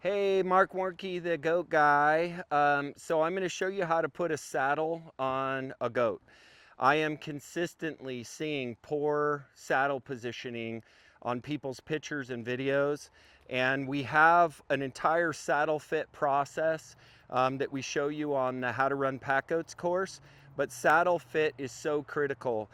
Hey, Marc Warnke, the goat guy. So I'm going to show you how to put a saddle on a goat. I am consistently seeing poor saddle positioning on people's pictures and videos, and we have an entire saddle fit process that we show you on the How to Run Pack Goats course, but saddle fit is so critical.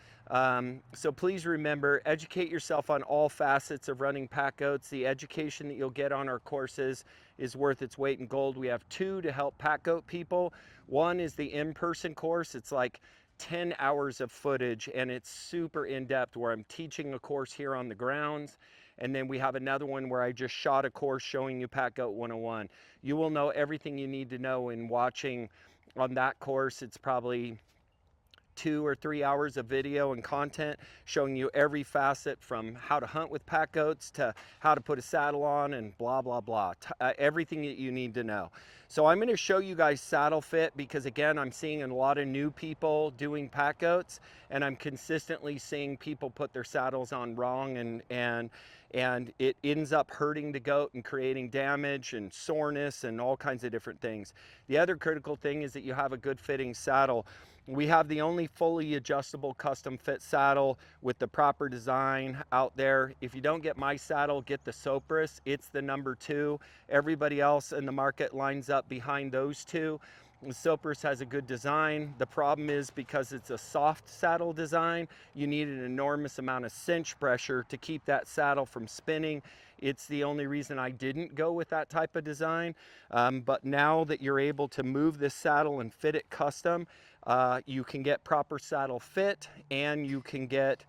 So please remember, educate yourself on all facets of running pack goats. The education that you'll get on our courses is worth its weight in gold. We have two to help pack goat people. One is the in-person course. It's like 10 hours of footage and it's super in-depth where I'm teaching a course here on the grounds. And then we have another one where I just shot a course showing you Pack Goat 101. You will know everything you need to know in watching on that course. It's probably 2 or 3 hours of video and content showing you every facet from how to hunt with pack goats to how to put a saddle on and blah, blah, blah. Everything that you need to know. So I'm going to show you guys saddle fit because again, I'm seeing a lot of new people doing pack goats and I'm consistently seeing people put their saddles on wrong and it ends up hurting the goat and creating damage and soreness and all kinds of different things. The other critical thing is that you have a good fitting saddle. We have the only fully adjustable custom fit saddle with the proper design out there. If you don't get my saddle, get the Sopris. It's the #2. Everybody else in the market lines up behind those two. The Sopris has a good design. The problem is because it's a soft saddle design, you need an enormous amount of cinch pressure to keep that saddle from spinning. It's the only reason I didn't go with that type of design. But now that you're able to move this saddle and fit it custom, you can get proper saddle fit and you can get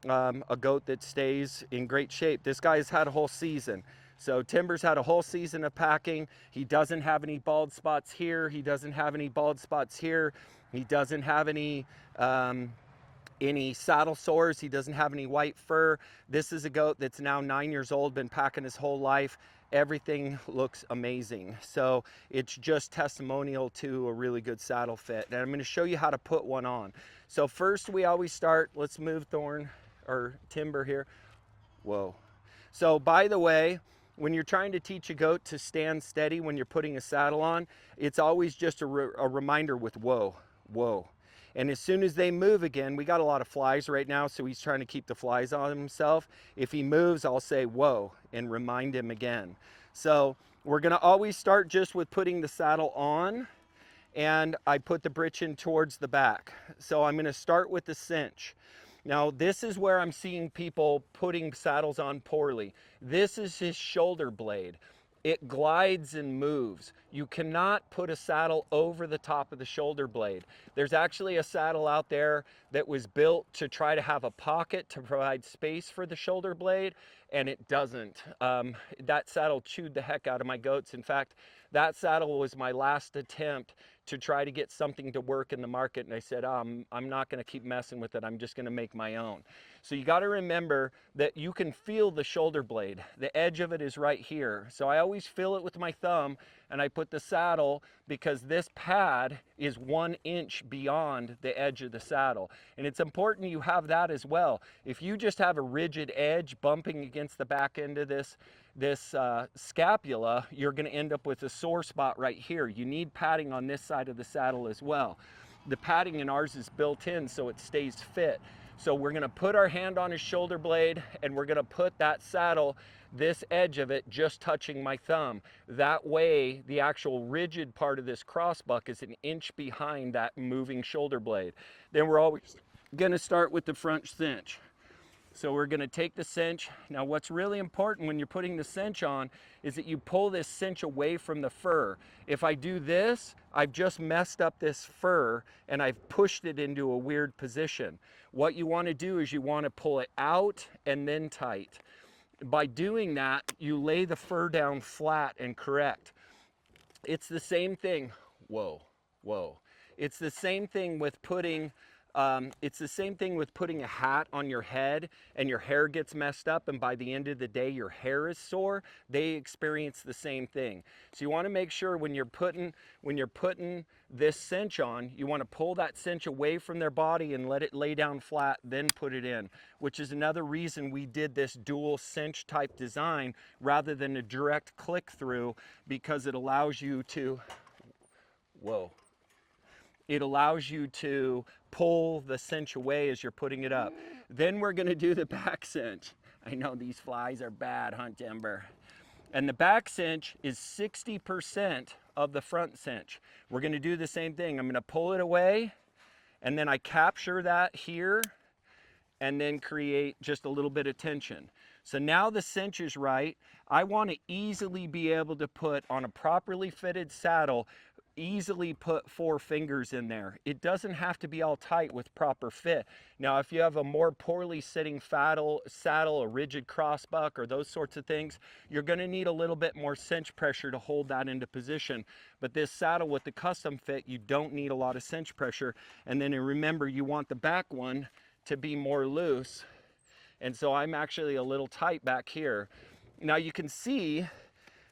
a goat that stays in great shape. This guy's had a whole season. So Timber's had a whole season of packing. He doesn't have any bald spots here. He doesn't have any bald spots here. He doesn't have any saddle sores. He doesn't have any white fur. This is a goat that's now 9 years old, been packing his whole life. Everything looks amazing. So it's just testimonial to a really good saddle fit. And I'm going to show you how to put one on. So first we always start, let's move Timber here. Whoa. So by the way, when you're trying to teach a goat to stand steady when you're putting a saddle on, it's always just a reminder with whoa, whoa. And as soon as they move again, we got a lot of flies right now, so he's trying to keep the flies on himself. If he moves, I'll say whoa and remind him again. So we're gonna always start just with putting the saddle on, and I put the britch in towards the back. So I'm gonna start with the cinch. Now this is where I'm seeing people putting saddles on poorly. This is his shoulder blade. It glides and moves. You cannot put a saddle over the top of the shoulder blade. There's actually a saddle out there that was built to try to have a pocket to provide space for the shoulder blade, and it doesn't. That saddle chewed the heck out of my goats. In fact, that saddle was my last attempt to try to get something to work in the market, and I said, I'm not gonna keep messing with it, I'm just gonna make my own. So you gotta remember that you can feel the shoulder blade. The edge of it is right here. So I always feel it with my thumb, and I put the saddle because this pad is 1 inch beyond the edge of the saddle. And it's important you have that as well. If you just have a rigid edge bumping against the back end of this scapula, you're going to end up with a sore spot right here. You need padding on this side of the saddle as well. The padding in ours is built in so it stays fit. So we're going to put our hand on his shoulder blade and we're going to put that saddle, this edge of it, just touching my thumb. That way the actual rigid part of this crossbuck is 1 inch behind that moving shoulder blade. Then we're always going to start with the front cinch. So we're going to take the cinch. Now what's really important when you're putting the cinch on is that you pull this cinch away from the fur. If I do this, I've just messed up this fur and I've pushed it into a weird position. What you want to do is you want to pull it out and then tight. By doing that, you lay the fur down flat and correct. It's the same thing. Whoa, whoa. It's the same thing with putting It's the same thing with putting a hat on your head and your hair gets messed up, and by the end of the day your hair is sore. They experience the same thing. So you want to make sure when you're putting this cinch on, you want to pull that cinch away from their body and let it lay down flat, then put it in, which is another reason we did this dual cinch type design rather than a direct click through, because it allows you to, whoa, it allows you to pull the cinch away as you're putting it up. Then we're gonna do the back cinch. I know these flies are bad, huh, Timber? And the back cinch is 60% of the front cinch. We're gonna do the same thing. I'm gonna pull it away, and then I capture that here, and then create just a little bit of tension. So now the cinch is right. I wanna easily be able to put on a properly fitted saddle, easily put 4 fingers in there. It doesn't have to be all tight with proper fit. Now, if you have a more poorly sitting saddle, a rigid crossbuck, or those sorts of things, you're gonna need a little bit more cinch pressure to hold that into position. But this saddle with the custom fit, you don't need a lot of cinch pressure. And then remember, you want the back one to be more loose. And so I'm actually a little tight back here. Now you can see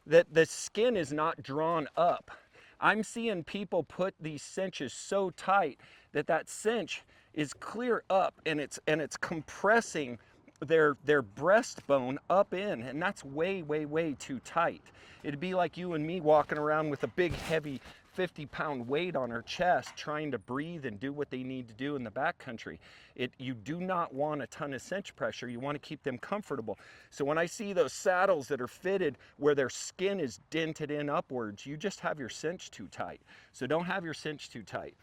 that the skin is not drawn up. I'm seeing people put these cinches so tight that that cinch is clear up, and it's compressing their breastbone up in, and that's way, way, way too tight. It'd be like you and me walking around with a big, heavy 50-pound weight on our chest trying to breathe and do what they need to do in the backcountry. You do not want a ton of cinch pressure. You want to keep them comfortable. So when I see those saddles that are fitted where their skin is dented in upwards, you just have your cinch too tight. So don't have your cinch too tight.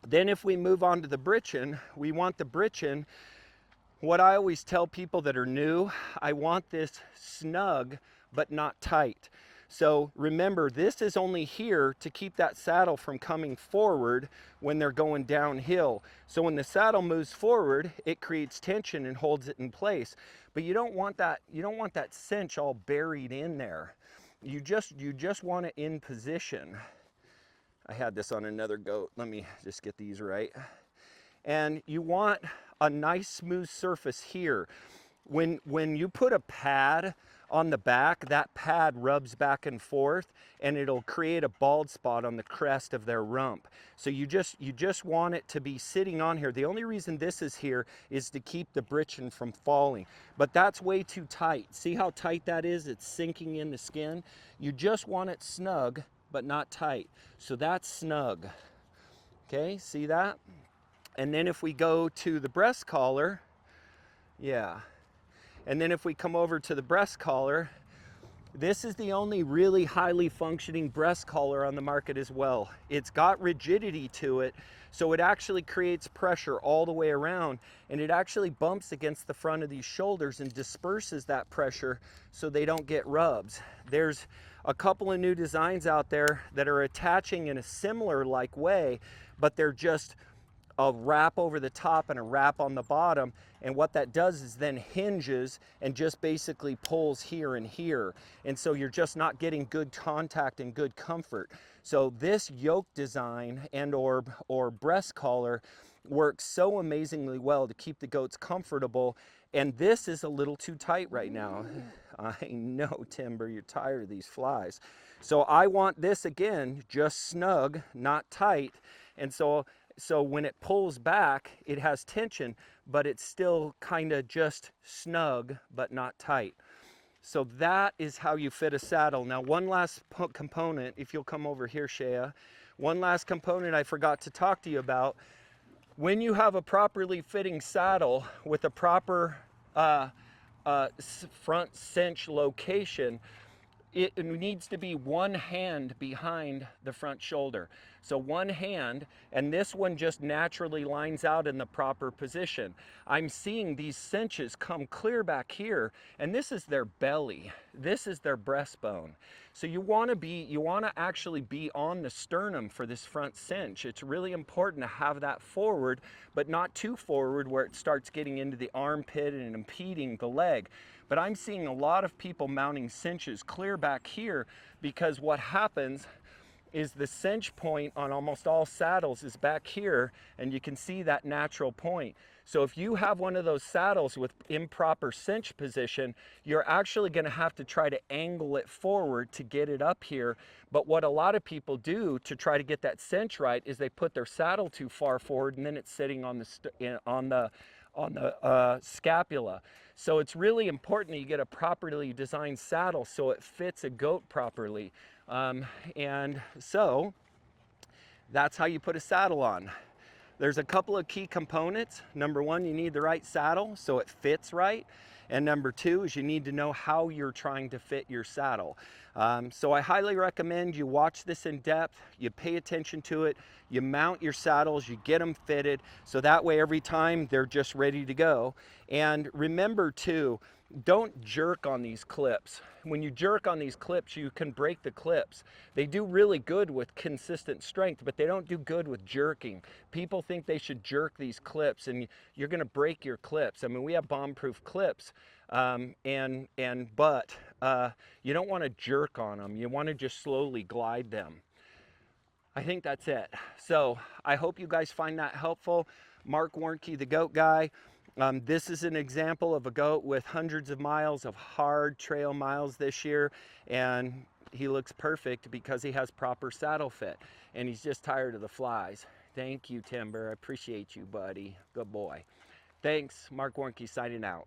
Then if we move on to the britchin, we want the britchin, what I always tell people that are new, I want this snug but not tight. So remember, this is only here to keep that saddle from coming forward when they're going downhill. So when the saddle moves forward, it creates tension and holds it in place. But you don't want that cinch all buried in there. You just want it in position. I had this on another goat. Let me just get these right. And you want a nice smooth surface here. When you put a pad on the back, that pad rubs back and forth, and it'll create a bald spot on the crest of their rump. So you just want it to be sitting on here. The only reason this is here is to keep the britchin from falling, but that's way too tight. See how tight that is? It's sinking in the skin. You just want it snug, but not tight. So that's snug. Okay, see that? And then if we go to the breast collar, yeah. And then if we come over to the breast collar, this is the only really highly functioning breast collar on the market as well. It's got rigidity to it, so it actually creates pressure all the way around, and it actually bumps against the front of these shoulders and disperses that pressure so they don't get rubs. There's a couple of new designs out there that are attaching in a similar like way, but they're just a wrap over the top and a wrap on the bottom, and what that does is then hinges and just basically pulls here and here, and so you're just not getting good contact and good comfort. So this yoke design and or breast collar works so amazingly well to keep the goats comfortable, and this is a little too tight right now. I know, Timber, you're tired of these flies. So I want this again just snug, not tight, and so when it pulls back, it has tension, but it's still kind of just snug, but not tight. So that is how you fit a saddle. Now, one last component, if you'll come over here, Shea, one last component I forgot to talk to you about. When you have a properly fitting saddle with a proper front cinch location, it needs to be one hand behind the front shoulder. So one hand, and this one just naturally lines out in the proper position. I'm seeing these cinches come clear back here, and this is their belly. This is their breastbone. So you want to actually be on the sternum for this front cinch. It's really important to have that forward, but not too forward where it starts getting into the armpit and impeding the leg. But I'm seeing a lot of people mounting cinches clear back here, because what happens is the cinch point on almost all saddles is back here, and you can see that natural point. So if you have one of those saddles with improper cinch position, you're actually going to have to try to angle it forward to get it up here. But what a lot of people do to try to get that cinch right is they put their saddle too far forward, and then it's sitting on the scapula. So it's really important that you get a properly designed saddle so it fits a goat properly. And so that's how you put a saddle on. There's a couple of key components. Number one, you need the right saddle so it fits right. And number two is you need to know how you're trying to fit your saddle. So I highly recommend you watch this in depth, you pay attention to it, you mount your saddles, you get them fitted, so that way every time they're just ready to go. And remember too, don't jerk on these clips. When you jerk on these clips, you can break the clips. They do really good with consistent strength, but they don't do good with jerking. People think they should jerk these clips, and you're gonna break your clips. I mean, we have bomb-proof clips, but you don't wanna jerk on them. You wanna just slowly glide them. I think that's it. So I hope you guys find that helpful. Marc Warnke, the Goat Guy. This is an example of a goat with hundreds of miles of hard trail miles this year, and he looks perfect because he has proper saddle fit, and he's just tired of the flies. Thank you, Timber. I appreciate you, buddy. Good boy. Thanks. Marc Warnke signing out.